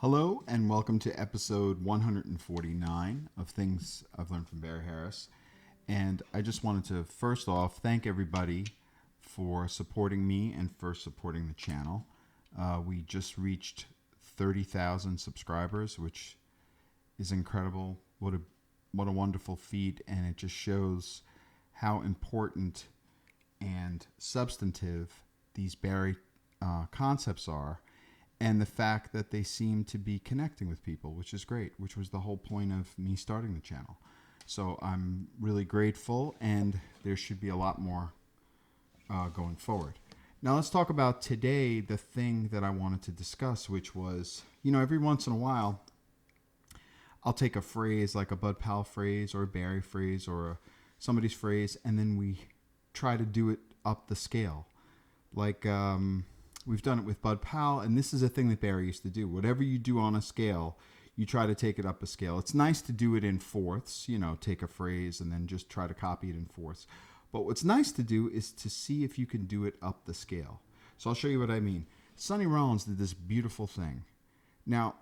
Hello and welcome to episode 149 of Things I've Learned from Barry Harris. And I just wanted to first off thank everybody for supporting me and for supporting the channel. We just reached 30,000 subscribers, which is incredible. What a wonderful feat, and it just shows how important and substantive these Barry concepts are. And the fact that they seem to be connecting with people, which is great, which was the whole point of me starting the channel. So I'm really grateful, and there should be a lot more going forward. Now let's talk about today the thing that I wanted to discuss, which was, every once in a while, I'll take a phrase like a Bud Powell phrase or a Barry phrase or somebody's phrase, and then we try to do it up the scale. Like, we've done it with Bud Powell, and this is a thing that Barry used to do. Whatever you do on a scale, you try to take it up a scale. It's nice to do it in fourths, take a phrase and then just try to copy it in fourths. But what's nice to do is to see if you can do it up the scale. So I'll show you what I mean. Sonny Rollins did this beautiful thing. Now,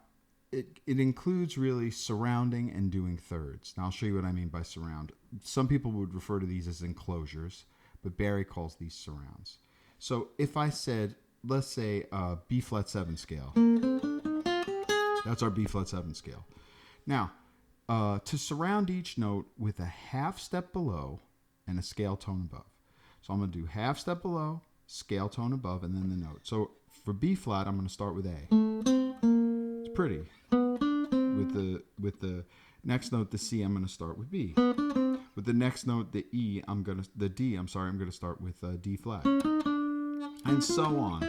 it includes really surrounding and doing thirds. Now, I'll show you what I mean by surround. Some people would refer to these as enclosures, but Barry calls these surrounds. So if I said, let's say B flat 7 scale. That's our B flat 7 scale. Now, to surround each note with a half step below and a scale tone above. So I'm going to do half step below, scale tone above, and then the note. So for B flat, I'm going to start with A. It's pretty. With the next note, the C, I'm going to start with B. With the next note, the D, I'm going to start with D flat. And so on.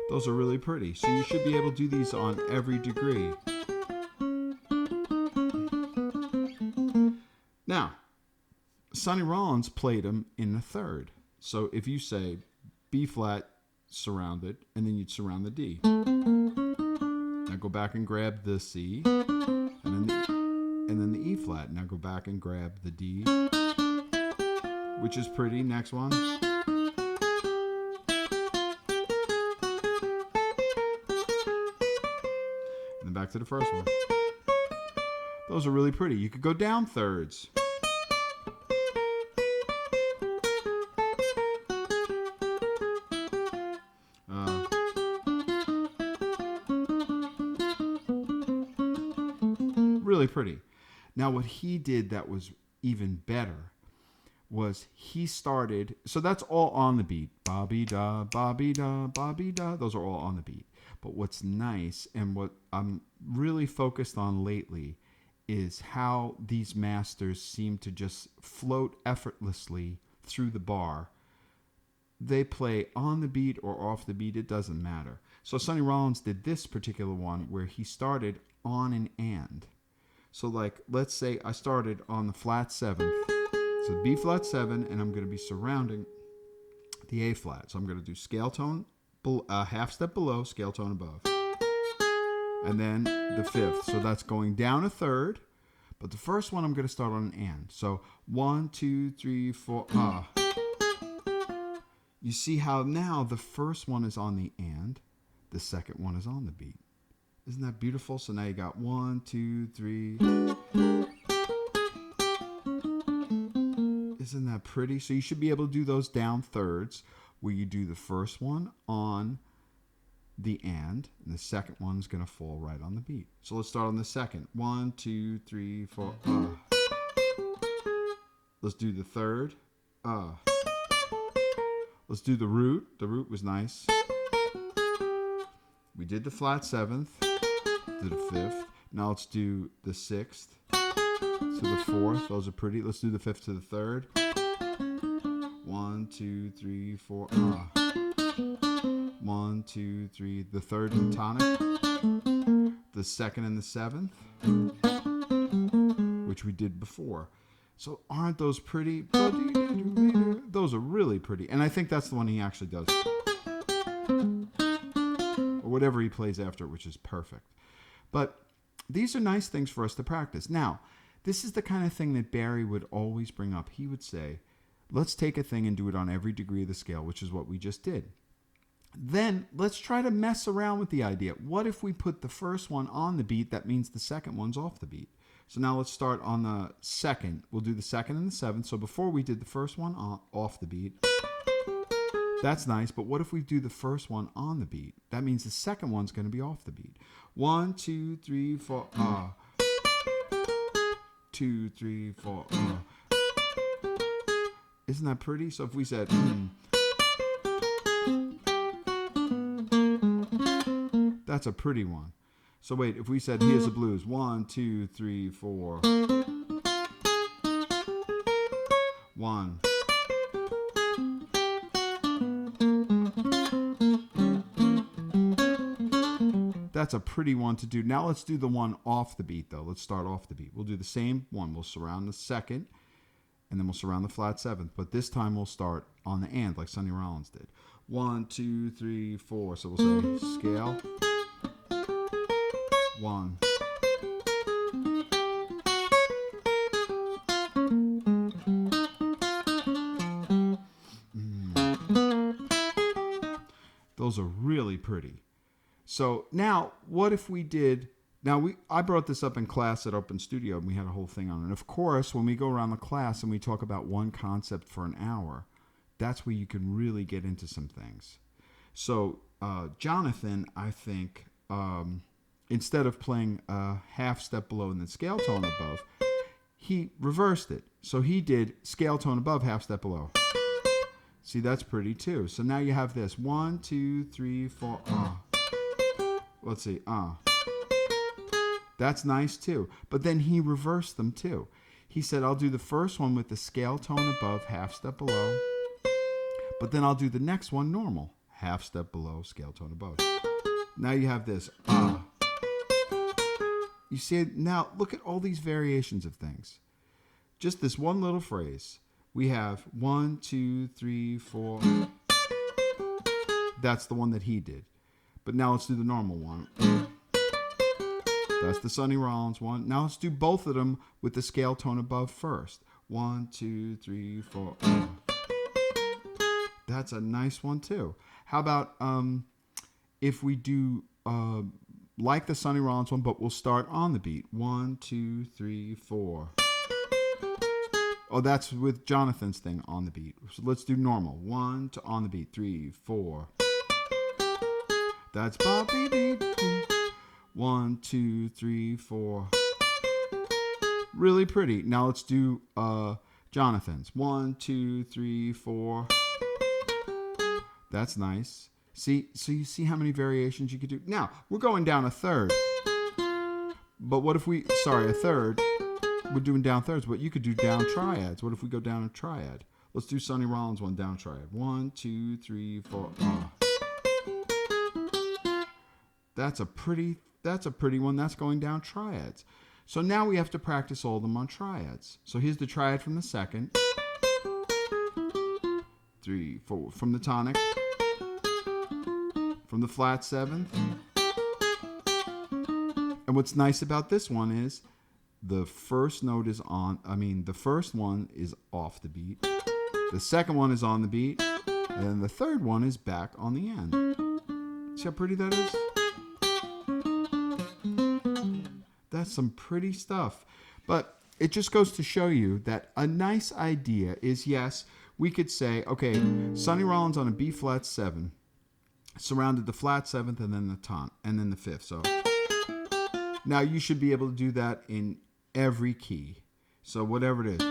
Those are really pretty. So you should be able to do these on every degree. Now, Sonny Rollins played them in the third. So if you say B flat surrounded, and then you'd surround the D. Now go back and grab the C, and then the E flat. Now go back and grab the D, which is pretty. Next one. And then back to the first one. Those are really pretty. You could go down thirds. Really pretty. Now what he did that was even better was he started, so that's all on the beat. Ba-be-da, ba-be-da, ba-be-da. Those are all on the beat. But what's nice and what I'm really focused on lately is how these masters seem to just float effortlessly through the bar. They play on the beat or off the beat, it doesn't matter. So Sonny Rollins did this particular one where he started on an and. So like, let's say I started on the flat 7th. So B flat 7, and I'm going to be surrounding the A flat. So I'm going to do scale tone, half step below, scale tone above. And then the 5th. So that's going down a third. But the first one I'm going to start on an and. So 1, 2, 3, 4, You see how now the first one is on the and, the second one is on the beat. Isn't that beautiful? So now you got 1, 2, 3. Isn't that pretty? So you should be able to do those down thirds where you do the first one on the and the second one's going to fall right on the beat. So let's start on the second. 1, 2, 3, 4. Let's do the third. Let's do the root. The root was nice. We did the flat 7th. To the 5th. Now let's do the 6th to the 4th. Those are pretty. Let's do the 5th to the 3rd. 1, 2, 3, 4. 1, 2, 3. The 3rd and tonic. The 2nd and the 7th, which we did before. So aren't those pretty? Those are really pretty. And I think that's the one he actually does. Or whatever he plays after it, which is perfect. But these are nice things for us to practice. Now, this is the kind of thing that Barry would always bring up. He would say, let's take a thing and do it on every degree of the scale, which is what we just did. Then let's try to mess around with the idea. What if we put the first one on the beat? That means the second one's off the beat. So now let's start on the second. We'll do the second and the seventh. So before we did the first one off the beat. That's nice, but what if we do the first one on the beat? That means the second one's going to be off the beat. 1, 2, 3, 4, 2, 3, 4, Isn't that pretty? So if we said, that's a pretty one. So wait, if we said, here's the blues. 1, 2, 3, 4. 1. That's a pretty one to do. Now let's do the one off the beat, though. Let's start off the beat. We'll do the same one. We'll surround the second, and then we'll surround the flat seventh. But this time we'll start on the and, like Sonny Rollins did. 1, 2, 3, 4. So we'll say scale. 1. Those are really pretty. So now, what if we did? I brought this up in class at Open Studio, and we had a whole thing on it. And of course, when we go around the class and we talk about one concept for an hour, that's where you can really get into some things. So Jonathan, I think, instead of playing a half step below and then scale tone above, he reversed it. So he did scale tone above, half step below. See, that's pretty too. So now you have this 1, 2, 3, 4. Let's see. That's nice too. But then he reversed them too. He said, I'll do the first one with the scale tone above, half step below. But then I'll do the next one normal, half step below, scale tone above. Now you have this. You see, now look at all these variations of things. Just this one little phrase. We have 1, 2, 3, 4. That's the one that he did. But now let's do the normal one. That's the Sonny Rollins one. Now let's do both of them with the scale tone above first. 1, 2, 3, 4. That's a nice one too. How about if we do like the Sonny Rollins one, but we'll start on the beat. 1, 2, 3, 4. Oh, that's with Jonathan's thing on the beat. So let's do normal. 1 to on the beat. 3, 4. That's Bobby beat. 1, 2, 3, 4. Really pretty. Now let's do Jonathan's. 1, 2, 3, 4. That's nice. See, so you see how many variations you could do. Now we're going down a third. But what if a third? We're doing down thirds, but you could do down triads. What if we go down a triad? Let's do Sonny Rollins one down triad. 1, 2, 3, 4. That's a pretty one. That's going down triads. So now we have to practice all of them on triads. So here's the triad from the second. 3, 4. From the tonic. From the flat seventh. And what's nice about this one is the first note is the first one is off the beat. The second one is on the beat. And then the third one is back on the end. See how pretty that is? That's some pretty stuff. But it just goes to show you that a nice idea is, yes, we could say, okay, Sonny Rollins on a B flat 7 surrounded the flat seventh and then the tonic and then the fifth. So now you should be able to do that in every key. So whatever it is,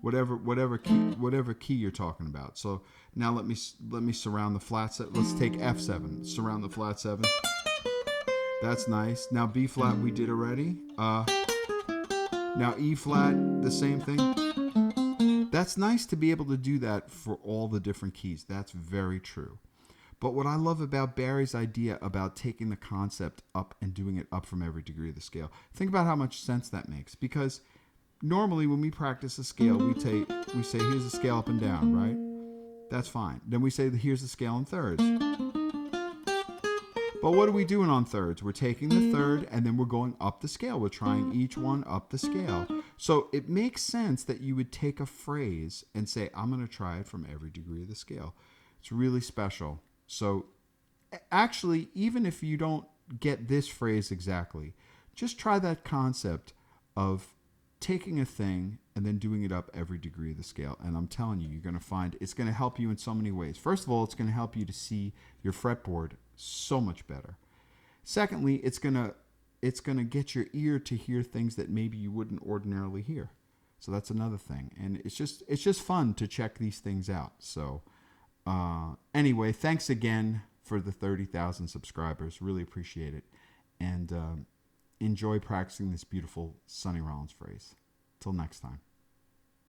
whatever key you're talking about. So now let me surround the flat set. Let's take F7. Surround the flat 7. That's nice. Now B flat we did already. Now E flat, the same thing. That's nice to be able to do that for all the different keys. That's very true. But what I love about Barry's idea about taking the concept up and doing it up from every degree of the scale, think about how much sense that makes. Because normally when we practice a scale, we say here's a scale up and down, right? That's fine. Then we say here's the scale in thirds. But what are we doing on thirds? We're taking the third and then we're going up the scale. We're trying each one up the scale. So it makes sense that you would take a phrase and say, I'm going to try it from every degree of the scale. It's really special. So actually, even if you don't get this phrase exactly, just try that concept of taking a thing and then doing it up every degree of the scale. And I'm telling you, you're going to find it's going to help you in so many ways. First of all, it's going to help you to see your fretboard so much better. Secondly, it's going to get your ear to hear things that maybe you wouldn't ordinarily hear. So that's another thing. And it's just fun to check these things out. So anyway, thanks again for the 30,000 subscribers. Really appreciate it. And enjoy practicing this beautiful Sonny Rollins phrase. Till next time.